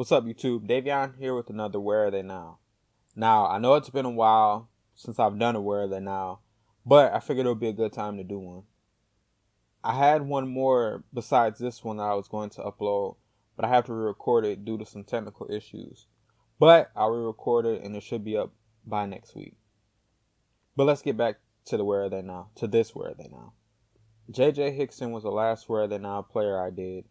What's up, YouTube? Davion here with another Where Are They Now? Now, I know it's been a while since I've done a Where Are They Now, but I figured it would be a good time to do one. I had one more besides this one that I was going to upload, but I have to re-record it due to some technical issues. But I'll re-record it and it should be up by next week. But let's get back to the Where Are They Now, to this Where Are They Now. J.J. Hickson was the last Where Are They Now player I did.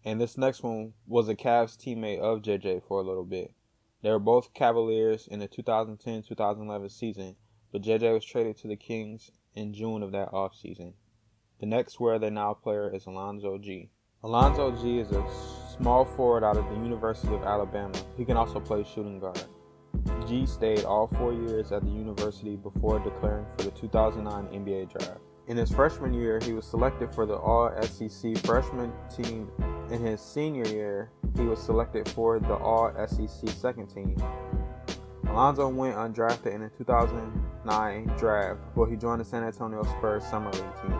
And this next one was a Cavs teammate of JJ for a little bit. They were both Cavaliers in the 2010-2011 season, but JJ was traded to the Kings in June of that offseason. The next Where They Now player is Alonzo G. Alonzo G is a small forward out of the University of Alabama. He can also play shooting guard. G stayed all 4 years at the university before declaring for the 2009 NBA draft. In his freshman year, he was selected for the All-SEC freshman team. In his senior year, he was selected for the All-SEC second team. Alonzo went undrafted in the 2009 draft, but he joined the San Antonio Spurs Summer League team.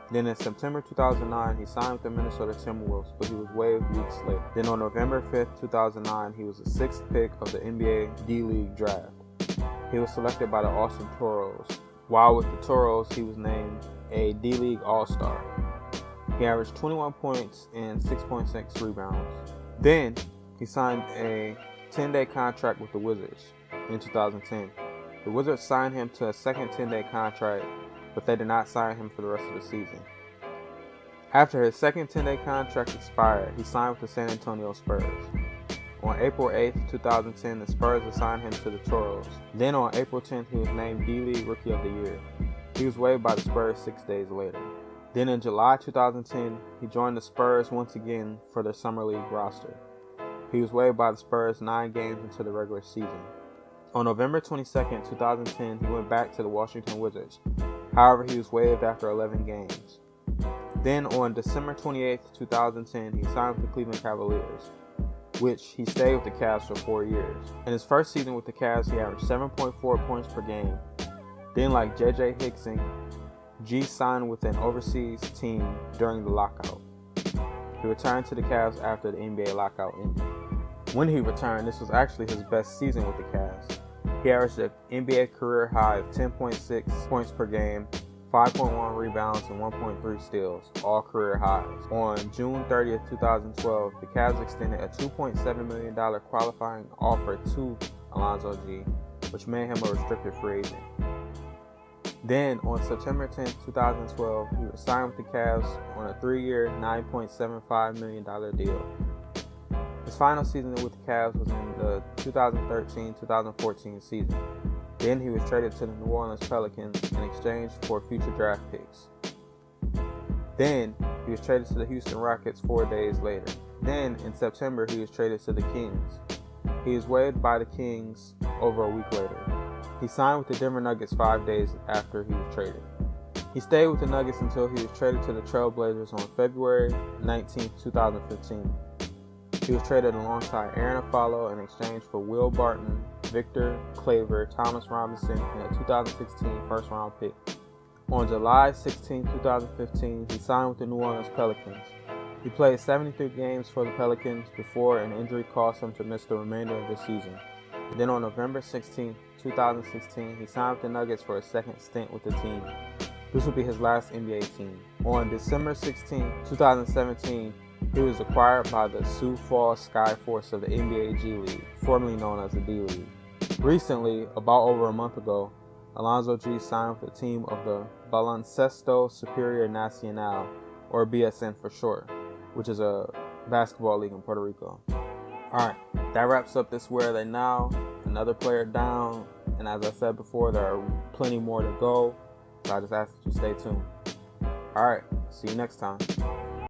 Then in September 2009, he signed with the Minnesota Timberwolves, but he was waived weeks later. Then on November 5th, 2009, he was the 6th pick of the NBA D-League draft. He was selected by the Austin Toros. While with the Toros, he was named a D-League All-Star. He averaged 21 points and 6.6 rebounds. Then, he signed a 10-day contract with the Wizards in 2010. The Wizards signed him to a second 10-day contract, but they did not sign him for the rest of the season. After his second 10-day contract expired, he signed with the San Antonio Spurs. On April 8th, 2010, the Spurs assigned him to the Toros. Then on April 10th, he was named D-League Rookie of the Year. He was waived by the Spurs 6 days later. Then in July 2010, he joined the Spurs once again for their Summer League roster. He was waived by the Spurs 9 games into the regular season. On November 22nd, 2010, he went back to the Washington Wizards. However, he was waived after 11 games. Then on December 28th, 2010, he signed with the Cleveland Cavaliers, which he stayed with the Cavs for 4 years. In his first season with the Cavs, he averaged 7.4 points per game. Then, like J.J. Hickson, G signed with an overseas team during the lockout. He returned to the Cavs after the NBA lockout ended. When he returned, this was actually his best season with the Cavs. He averaged an NBA career high of 10.6 points per game, 5.1 rebounds, and 1.3 steals, all career highs. On June 30th, 2012, the Cavs extended a $2.7 million qualifying offer to Alonzo G, which made him a restricted free agent. Then, on September 10, 2012, he was signed with the Cavs on a 3-year, $9.75 million deal. His final season with the Cavs was in the 2013-2014 season. Then he was traded to the New Orleans Pelicans in exchange for future draft picks. Then, he was traded to the Houston Rockets 4 days later. Then, in September, he was traded to the Kings. He was waived by the Kings over a week later. He signed with the Denver Nuggets 5 days after he was traded. He stayed with the Nuggets until he was traded to the Trailblazers on February 19, 2015. He was traded alongside Aaron Afalo in exchange for Will Barton, Victor Claver, Thomas Robinson, and a 2016 first-round pick. On July 16, 2015, he signed with the New Orleans Pelicans. He played 73 games for the Pelicans before an injury caused him to miss the remainder of the season. Then on November 16, 2016, he signed with the Nuggets for a second stint with the team. This would be his last NBA team. On December 16, 2017, he was acquired by the Sioux Falls Skyforce of the NBA G League, formerly known as the D-League. Recently, about over a month ago, Alonzo G signed with the team of the Baloncesto Superior Nacional, or BSN for short, which is a basketball league in Puerto Rico. Alright, that wraps up this Where Are They Now? Another player down, and as I said before, there are plenty more to go, so I just ask that you stay tuned. Alright, see you next time.